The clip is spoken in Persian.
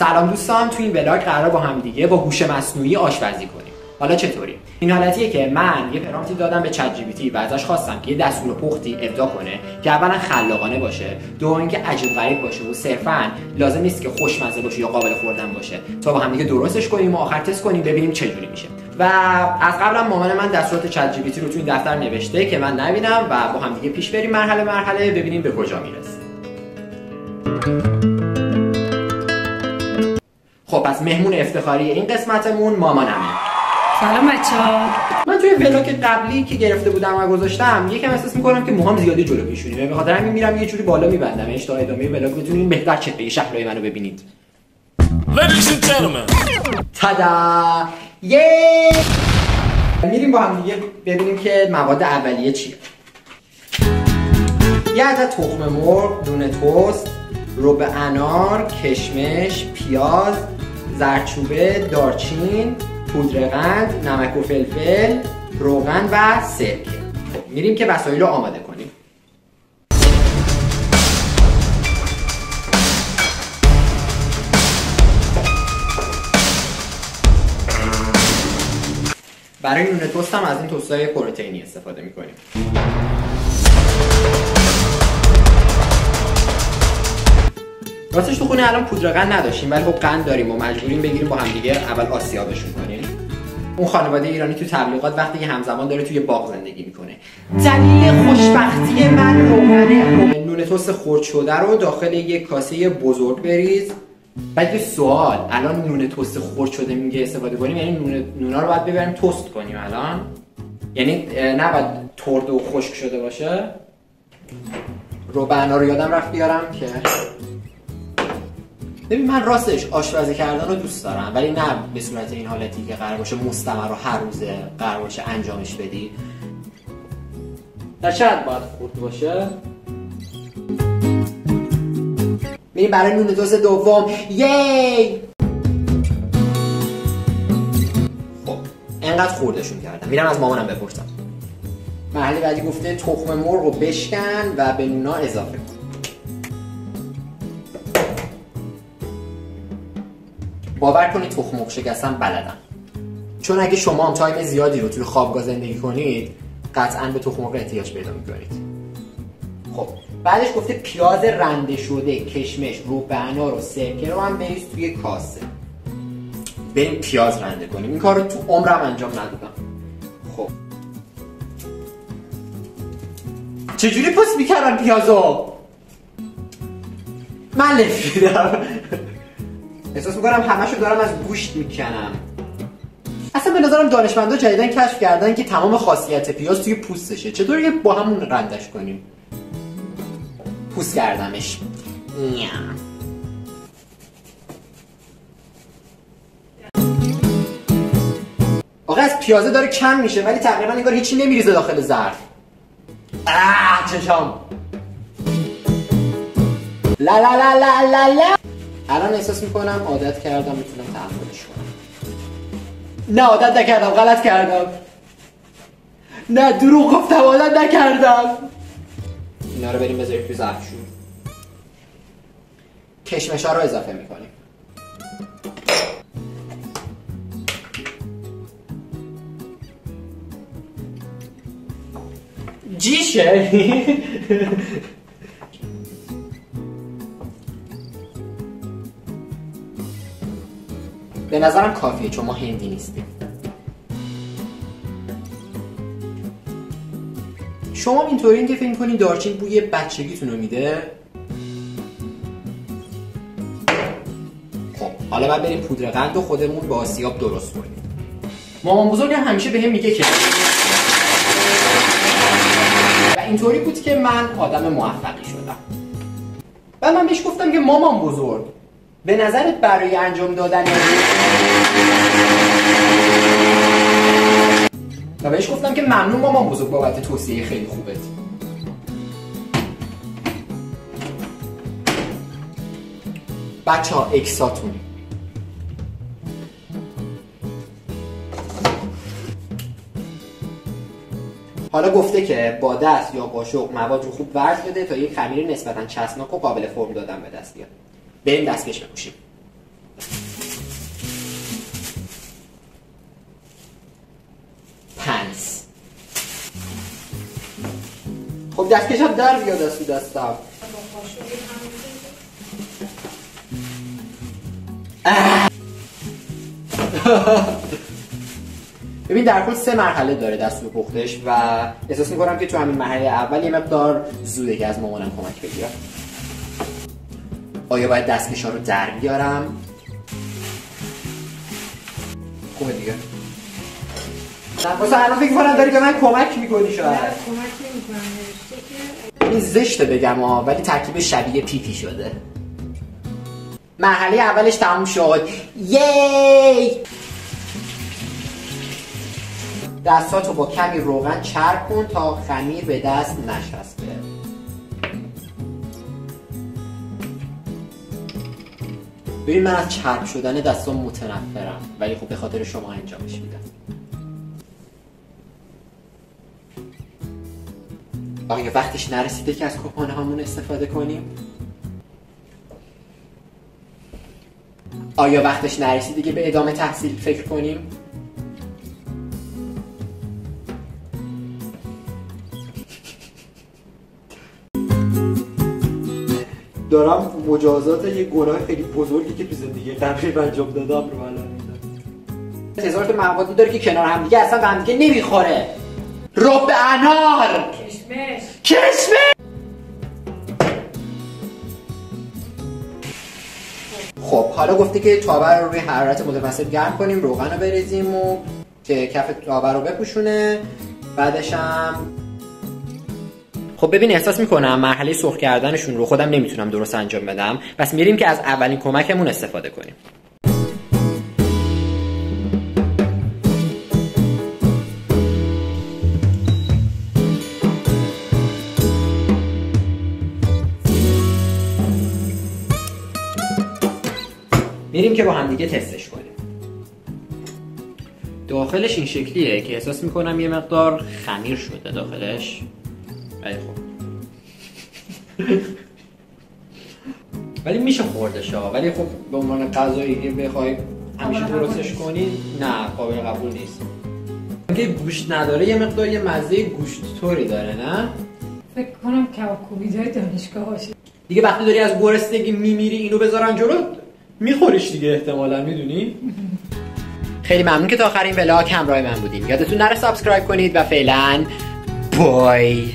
سلام دوستان، تو این ولاگ قرار با هم دیگه با هوش مصنوعی آشپزی کنیم. حالا چطوری؟ این حالتیه که من یه پرامپتی دادم به چت جی پی تی و ازش خواستم که یه دستور پختی ابداع کنه که اولا خلاقانه باشه، دوم اینکه عجیب غریب باشه و صرفاً لازم نیست که خوشمزه باشه یا قابل خوردن باشه، تا با هم دیگه درستش کنیم و آخر تست کنیم ببینیم چه جوری میشه. و از قبلم مامان من دستورات چت جی پی تی رو تو این دفتر نوشته که من نبینم و با هم دیگه پیش بریم مرحله مرحله ببینیم به کجا میرسه. خب پس مهمون افتخاری این قسمتمون مامانمه. سلام بچه‌ها. من توی ولاگ قبلی که گرفته بودم و گذاشتم یکم احساس می‌کنم که موهام زیادی جلو پیشونیه، به خاطر همین میرم یه جوری بالا میبندمش تا ادامه ولاگ بتونین بهتر چهره شکلای منو ببینید. Ladies and gentlemen. تادا! میریم با هم دیگه ببینیم که مواد اولیه چیه. یه عدد تخم مرغ، دونه توست، ربع انار، کشمش، پیاز، زردچوبه، دارچین، پودر قند، نمک و فلفل، روغن و سرکه. میریم که وسایل رو آماده کنیم. برای نون توست هم از این توستای پروتئینی استفاده میکنیم. راستش تو خونه الان پودر قند نداشتیم، ولی خب قند داریم و مجبوریم بگیریم با هم دیگه اول آسیابشون کنیم. اون خانواده ایرانی تو تبلیغات وقتی که همزمان داره توی باغ زندگی میکنه. دلیل خوشبختی من روغنه. نون توست خرد شده رو داخل یک کاسه بزرگ بریز. بعد یه سوال، الان نون توست خرد شده میگه استفاده کنیم، یعنی نونا رو باید ببریم توست کنیم الان؟ یعنی نباید ترد و خشک شده باشه؟ ربع انار رو یادم رفت بیارم که ببین من راستش آشپزی کردن رو دوست دارم، ولی نه به صورت این حالتی که قرار باشه مستمر رو هر روزه قرار باشه انجامش بدی. در چه حد باید خورد باشه؟ میریم برای نون توست دوم. یی! خب انقدر خوردشون کردم، میرم از مامانم بپرسم. مرحله بعدی گفته تخم مرغ رو بشکن و به نونا اضافه کن. باور کنید تخم مرغ شکستن بلدم، چون اگه شما هم تایم زیادی رو توی خوابگاه زندگی کنید قطعاً به تخم مرغ احتیاج پیدا می‌کنید. خب بعدش گفته پیاز رنده شده، کشمش، ربع انار و سرکه رو هم بریز توی کاسه. بریم پیاز رنده کنیم. این کار رو تو عمرم انجام ندادم. خب چجوری پوست میکردم پیازو؟ من لفیدم. احساس میکنم همشو دارم از گوشت میکنم. اصلا به نظرم دانشمندا جدیدن کشف کردن که تمام خاصیت پیاز توی پوستشه. چطوری با همون رندش کنیم؟ پوست کردمش. آقا از پیازه داره کم میشه ولی تقریبا انگار هیچی نمیریزه داخل ظرف. چشام. لا لا لا لا لا لا. الان احساس میکنم عادت کردم، میتونم تحملش کنم. نه عادت نکردم، غلط کردم. نه دروغ گفتم، عادت نکردم. اینا رو بریم بذاریم توی ظرفشون. کشمش ها رو اضافه میکنیم. جیشه. به نظرم کافیه چون ما هندی نیستیم. شما اینطورین که فکر کنین دارچین بوی بچگیتون رو میده؟ خب حالا باید بریم پودر قند و خودمون با آسیاب درست کنیم. مامان بزرگم همیشه بهم میگه که و اینطوری بود که من آدم موفقی شدم. و من بهش گفتم که مامان بزرگ به نظرت برای انجام دادن و بهش گفتم که ممنون مامان بزرگ بابت توصیه خیلی خوبت. بچه ها اکساتون. حالا گفته که با دست یا قاشق مواد رو خوب ورز بده تا یک خمیر نسبتاً چسبناک و قابل فرم دادن به دست بیاد. بریم دستکش بپوشیم. دستکشم در بیاد از تو دستم. ببین در کل 3 مرحله داره دستور پختش و احساس میکنم که تو همین مرحله اول یه مقدار زوده که از مامانم کمک بگیرم. آیا باید دستکشا رو در بیارم؟ خوبه دیگه. واسه الان فکر کنم داری به من کمک میکنی شاید. نه کمک نمیکنم، نوشته که این زشته بگم ولی ترکیب شبیه پیپی شده. مرحله اولش تموم شد. یی! دستاتو با کمی روغن چرب کن تا خمیر به دست نشسته. ببین من از چرب شدن دستام متنفرم ولی خب به خاطر شما انجامش میدم. آیا وقتش نرسیده که از کپانه هامون استفاده کنیم؟ آیا وقتش نرسیده که به ادامه تحصیل فکر کنیم؟ دارم مجازات یه گناه خیلی بزرگی که تو زندگی قبلی انجام دادم رو الان میدم. هزار تا موادی داره که کنار هم دیگه اصلا به هم دیگه نمیخوره. رب انار، کشمش. خب حالا گفته که تابر رو روی حرارت متوسط گرم کنیم، روغن رو بریزیم و که کف تابر رو بپوشونه. بعدش هم خب ببین احساس میکنم مرحله سرخ کردنشون رو خودم نمیتونم درست انجام بدم، پس میریم که از اولین کمکمون استفاده کنیم. میریم که با هم دیگه تستش کنیم. داخلش این شکلیه که احساس میکنم یه مقدار خمیر شده داخلش. ولی خب ولی میشه خوردش ها، ولی خب به عنوان غذایی که بخوای همیشه درستش کنی نه قابل قبول نیست. اینکه گوشت نداره یه مقدار یه مزه گوشت طوری داره نه؟ فکر کنم کباب‌کوبیدای دانشگاه باشه. دیگه وقتی داری از گرسنگی میمیری اینو بذارن جلوت میخوریش دیگه احتمالاً، میدونی؟ خیلی ممنون که تا آخرین ولاگ همراه من بودین. یادتون نره سابسکرایب کنید و فعلا بای.